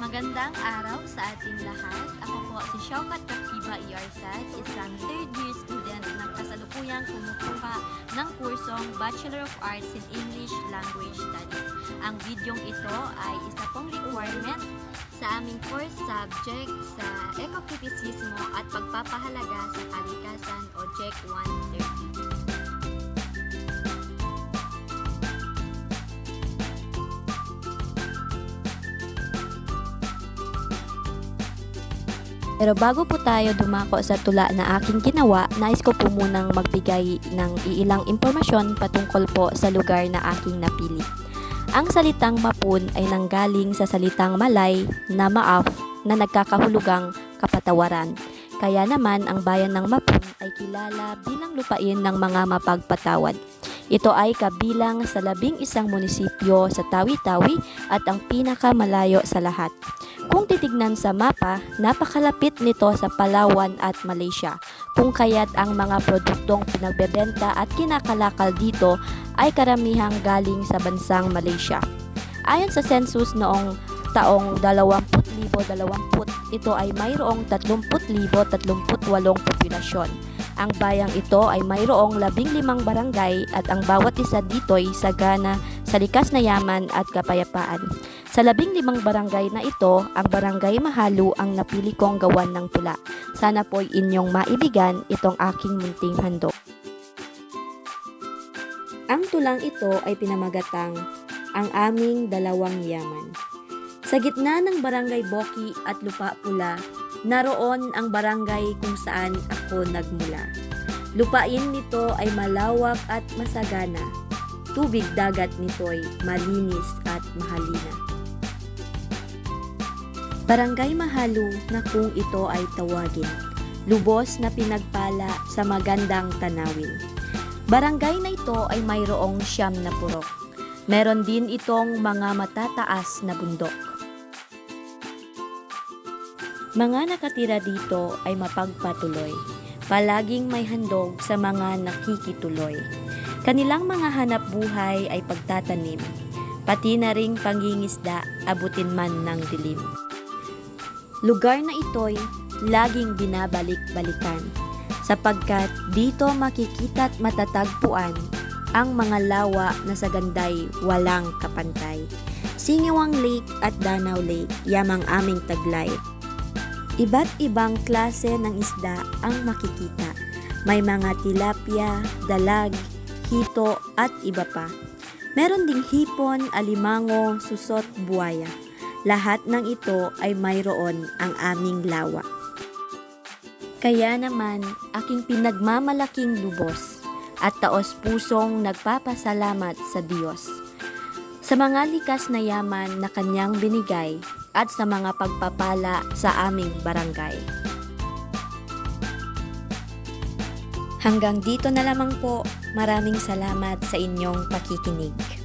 Magandang araw sa ating lahat. Ako po si Shaukat Kapiba Iarsad, isang third year student ng kasalukuyang kumukuha ng kursong Bachelor of Arts in English Language Studies. Ang videong ito ay isa pong requirement sa aming course subject sa Ekokritisismo at Pagpapahalaga sa Kalikasan o JEC 130. Pero bago po tayo dumako sa tula na aking ginawa, nais ko po munang magbigay ng iilang impormasyon patungkol po sa lugar na aking napili. Ang salitang Mapun ay nanggaling sa salitang Malay na maaf na nagkakahulugang kapatawaran. Kaya naman ang bayan ng Mapun ay kilala bilang lupain ng mga mapagpatawad. Ito ay kabilang sa 11 munisipyo sa Tawi-Tawi at ang pinakamalayo sa lahat. Kung titignan sa mapa, napakalapit nito sa Palawan at Malaysia, kung kaya't ang mga produktong pinagbebenta at kinakalakal dito ay karamihang galing sa bansang Malaysia. Ayon sa census noong taong 2020, ito ay mayroong 30,038 populasyon. Ang bayang ito ay mayroong 15 barangay at ang bawat isa dito'y sagana sa likas na yaman at kapayapaan. Sa 15 barangay na ito, ang Barangay Mahalu ang napili kong gawan ng tula. Sana po'y inyong maibigan itong aking munting handog. Ang tulang ito ay pinamagatang Ang Aming Dalawang Yaman. Sa gitna ng Barangay Boki at Lupa Pula, naroon ang barangay kung saan ako nagmula. Lupain nito ay malawak at masagana. Tubig dagat nito'y malinis at mahalina. Barangay Mahalu na kung ito ay tawagin, lubos na pinagpala sa magandang tanawin. Barangay na ito ay mayroong 9 na purok. Meron din itong mga matataas na bundok. Mga nakatira dito ay mapagpatuloy. Palaging may handog sa mga nakikituloy. Kanilang mga hanap buhay ay pagtatanim, pati na ring pangingisda abutin man ng dilim. Lugar na ito'y laging binabalik-balikan sapagkat dito makikita't matatagpuan ang mga lawa na sa ganday walang kapantay. Singiwang Lake at Danau Lake, yamang aming taglay. Iba't ibang klase ng isda ang makikita. May mga tilapia, dalag, hito at iba pa. Meron ding hipon, alimango, susot, buwaya. Lahat ng ito ay mayroon ang aming lawa. Kaya naman, aking pinagmamalaking lubos at taos pusong nagpapasalamat sa Diyos sa mga likas na yaman na Kanyang binigay at sa mga pagpapala sa aming barangay. Hanggang dito na lamang po. Maraming salamat sa inyong pakikinig.